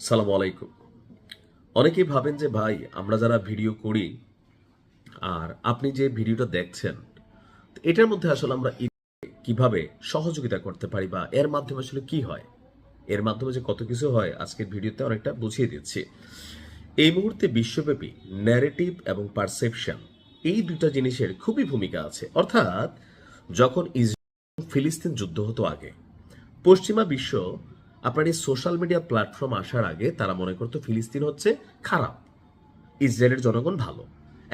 সালামু আলাইকুম। অনেকেই ভাবেন যে ভাই আমরা যারা ভিডিও করি আর আপনি যে ভিডিওটা দেখছেন এটার মধ্যে আসলে আমরা কিভাবে সহযোগিতা করতে পারি বা এর মাধ্যমে আসলে কি হয়, এর মাধ্যমে যে কত কিছু হয় আজকের ভিডিওতে অনেকটা বুঝিয়ে দিচ্ছি। এই মুহূর্তে বিশ্বব্যাপী ন্যারেটিভ এবং পারসেপশন এই দুটা জিনিসের খুবই ভূমিকা আছে। অর্থাৎ যখন ইসরায়েল ফিলিস্তিন যুদ্ধ হতো আগে, পশ্চিমা বিশ্ব আপনার এই সোশ্যাল মিডিয়া প্ল্যাটফর্ম আসার আগে তারা মনে করতো ফিলিস্তিন হচ্ছে খারাপ, ইসরায়েলের জনগণ ভালো,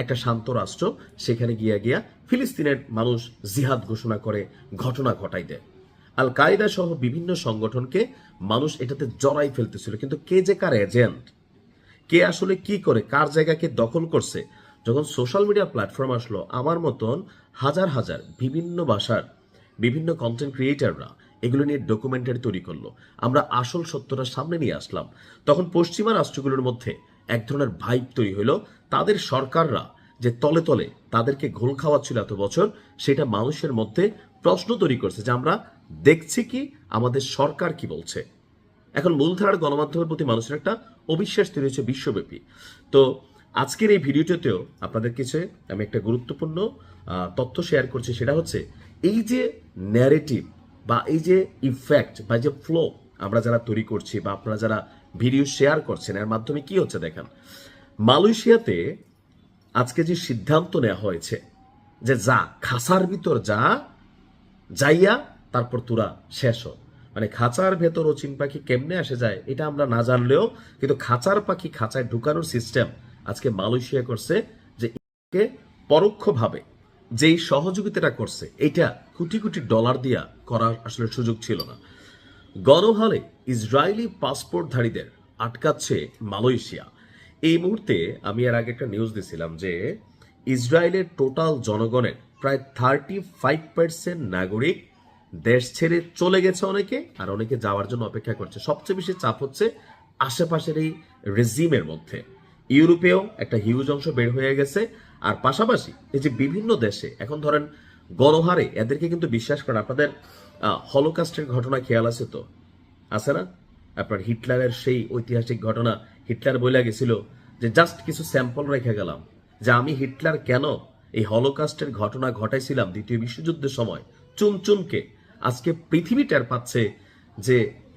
একটা শান্ত রাষ্ট্র, সেখানে গিয়া ফিলিস্তিনের মানুষ জিহাদ ঘোষণা করে ঘটনা ঘটাই দেয়। আল কায়দা সহ বিভিন্ন সংগঠনকে মানুষ এটাতে জড়াই ফেলতেছিল, কিন্তু কে যে কার এজেন্ট, কে আসলে কি করে কার জায়গাকে দখল করছে, যখন সোশ্যাল মিডিয়া প্ল্যাটফর্ম আসলো আমার মতন হাজার হাজার বিভিন্ন ভাষার বিভিন্ন কন্টেন্ট ক্রিয়েটাররা এগুলো নিয়ে ডকুমেন্টারি তৈরি করলো, আমরা আসল সত্যটা সামনে নিয়ে আসলাম। তখন পশ্চিমা রাষ্ট্রগুলোর মধ্যে এক ধরনের ভাইব তৈরি হলো। তাদের সরকাররা যে তলে তলে তাদেরকে ঘোল খাওয়াচ্ছিল এত বছর, সেটা মানুষের মধ্যে প্রশ্ন তৈরি করছে যে আমরা দেখছি কি, আমাদের সরকার কি বলছে। এখন মূলধারার গণমাধ্যমের প্রতি মানুষের একটা অবিশ্বাস তৈরি হচ্ছে বিশ্বব্যাপী। তো আজকের এই ভিডিওটিতেও আপনাদের কাছে আমি একটা গুরুত্বপূর্ণ তথ্য শেয়ার করছি, সেটা হচ্ছে এই যে ন্যারেটিভ বা এই যে ইফেক্ট বা যে ফ্লো আমরা যারা তৈরি করছি বা আপনারা যারা ভিডিও শেয়ার করছেন, এর মাধ্যমে কি হচ্ছে দেখেন। মালয়েশিয়াতে আজকে যে সিদ্ধান্ত নেওয়া হয়েছে যে যা খাসার ভিতর যা যাইয়া তারপর তোরা শেষ হ, মানে খাঁচার ভেতর ও চিন পাখি কেমনে আসে যায় এটা আমরা না জানলেও কিন্তু খাঁচার পাখি খাঁচায় ঢুকানোর সিস্টেম আজকে মালয়েশিয়া করছে। যে পরোক্ষভাবে যেই সহযোগিতাটা করছে এটা কোটি কোটি ডলার দিয়া করার আসলে সুযোগ ছিল না। গণহালে ইসরায়েলি পাসপোর্টধারীদের আটকাচ্ছে মালয়েশিয়া। এই মুহূর্তে আমি এর আগে একটা নিউজ দিছিলাম যে ইসরায়েলের টোটাল জনগণের প্রায় 35% নাগরিক দেশ ছেড়ে চলে গেছে, অনেকে আর অনেকে যাওয়ার জন্য অপেক্ষা করছে। সবচেয়ে বেশি চাপ হচ্ছে আশেপাশের এই রেজিমের মধ্যে। ইউরোপেও একটা হিউজ অংশ বের হয়ে গেছে। আর পাশাপাশি এই যে বিভিন্ন দেশে এখন ধরেন গণহারে এদেরকে কিন্তু বিশ্বাস করেন। আপনাদের হলোকাস্টের ঘটনা খেয়াল আছে তো, আছে না? আপনার হিটলারের সেই ঐতিহাসিক ঘটনা, হিটলার বলে গেছিল যে জাস্ট কিছু স্যাম্পল রেখে গেলাম, যে আমি হিটলার কেন এই হলোকাস্টের ঘটনা ঘটাইছিলাম দ্বিতীয় বিশ্বযুদ্ধের সময় চুনচুনকে। আজকে পৃথিবী টের পাচ্ছে যে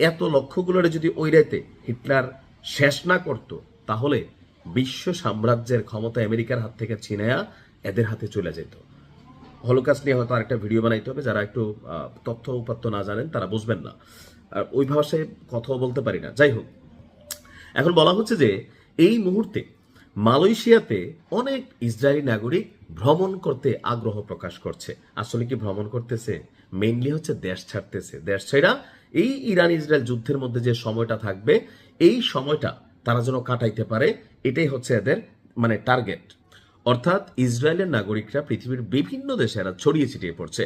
এত লক্ষ্যগুলোর যদি ওই রাতে হিটলার শেষ না করত, তাহলে বিশ্ব সাম্রাজ্যের ক্ষমতা আমেরিকার হাত থেকে ছিনায়া এদের হাতে চলে যেত। হলোকাস্ট নিয়ে হয়তো আরেকটা ভিডিও বানাইতে হবে, যারা একটু তথ্য উপাত্ত না জানেন তারা বুঝবেন না, আর ওই ভাষায় কথাও বলতে পারি না। যাই হোক, এখন বলা হচ্ছে যে এই মুহূর্তে মালয়েশিয়াতে অনেক ইসরায়েলি নাগরিক ভ্রমণ করতে আগ্রহ প্রকাশ করছে। আসলে কি ভ্রমণ করতেছে? মেইনলি হচ্ছে দেশ ছাড়তেছে। দেশ ছাড়া এই ইরান ইসরায়েল যুদ্ধের মধ্যে যে সময়টা থাকবে, এই সময়টা তারা যেন কাটাইতে পারে, এটাই হচ্ছে এদের মানে টার্গেট। অর্থাৎ ইসরায়েলের নাগরিকরা পৃথিবীর বিভিন্ন দেশে এরা ছড়িয়ে ছিটিয়ে পড়ছে।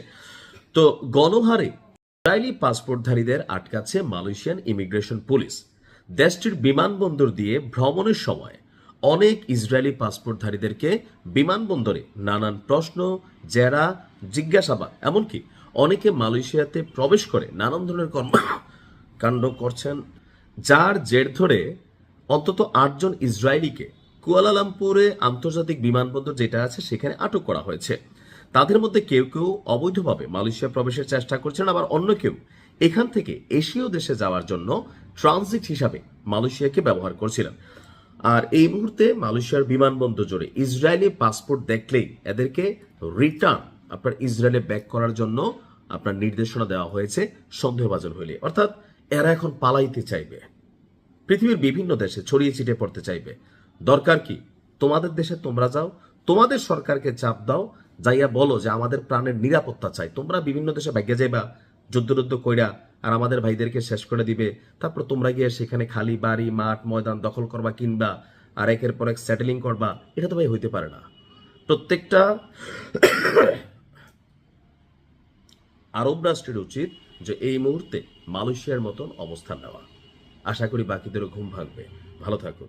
তো গণহারে ইসরায়েলি পাসপোর্টধারীদের আটকাচ্ছে মালয়েশিয়ান ইমিগ্রেশন পুলিশ। দেশটির বিমানবন্দর দিয়ে ভ্রমণের সময় অনেক ইসরায়েলি পাসপোর্টধারীদেরকে বিমানবন্দরে নানান প্রশ্ন, জেরা, জিজ্ঞাসাবাদ, এমনকি অনেকে মালয়েশিয়াতে প্রবেশ করে নানান ধরনের কর্মকাণ্ড করছেন, যার জের ধরে অন্তত 8 জন ইসরায়েলিকে কুয়ালালামপুরে আন্তর্জাতিক বিমানবন্দর যেটা আছে সেখানে আটক করা হয়েছে। তাদের মধ্যে কেউ কেউ অবৈধভাবে মালয়েশিয়া প্রবেশের চেষ্টা করছেন, আবার অন্য কেউ এখান থেকে এশীয় দেশে যাওয়ার জন্য ট্রানজিট হিসাবে মালয়েশিয়াকে ব্যবহার করছিলেন। আর এই মুহূর্তে মালয়েশিয়ার বিমানবন্দর জুড়ে ইসরায়েলি পাসপোর্ট দেখলেই এদেরকে রিটার্ন আপনার ইসরায়েলে ব্যাক করার জন্য আপনার নির্দেশনা দেওয়া হয়েছে সন্দেহভাজন হইলে। অর্থাৎ এরা এখন পালাইতে চাইবে, পৃথিবীর বিভিন্ন দেশে ছড়িয়ে ছিটিয়ে পড়তে চাইবে। দরকার কি? তোমাদের দেশে তোমরা যাও, তোমাদের সরকারকে চাপ দাও, যাইয়া বলো যে আমাদের প্রাণের নিরাপত্তা চাই। তোমরা বিভিন্ন দেশে ভাগ্যে যাইবা যুদ্ধ কইরা আর আমাদের ভাইদেরকে শেষ করে দিবে, তারপর তোমরা গিয়ে সেখানে খালি বাড়ি মাঠ ময়দান দখল করবা, কিনবা আর একের পর এক সেটেলিং করবা। এটা তো ভাই হইতে পারে না। প্রত্যেকটা আরব রাষ্ট্রের উচিত যে এই মুহূর্তে মালয়েশিয়ার মতন অবস্থান নেওয়া। আশা করি বাকিদেরও ঘুম ভাঙবে। ভালো থাকুন।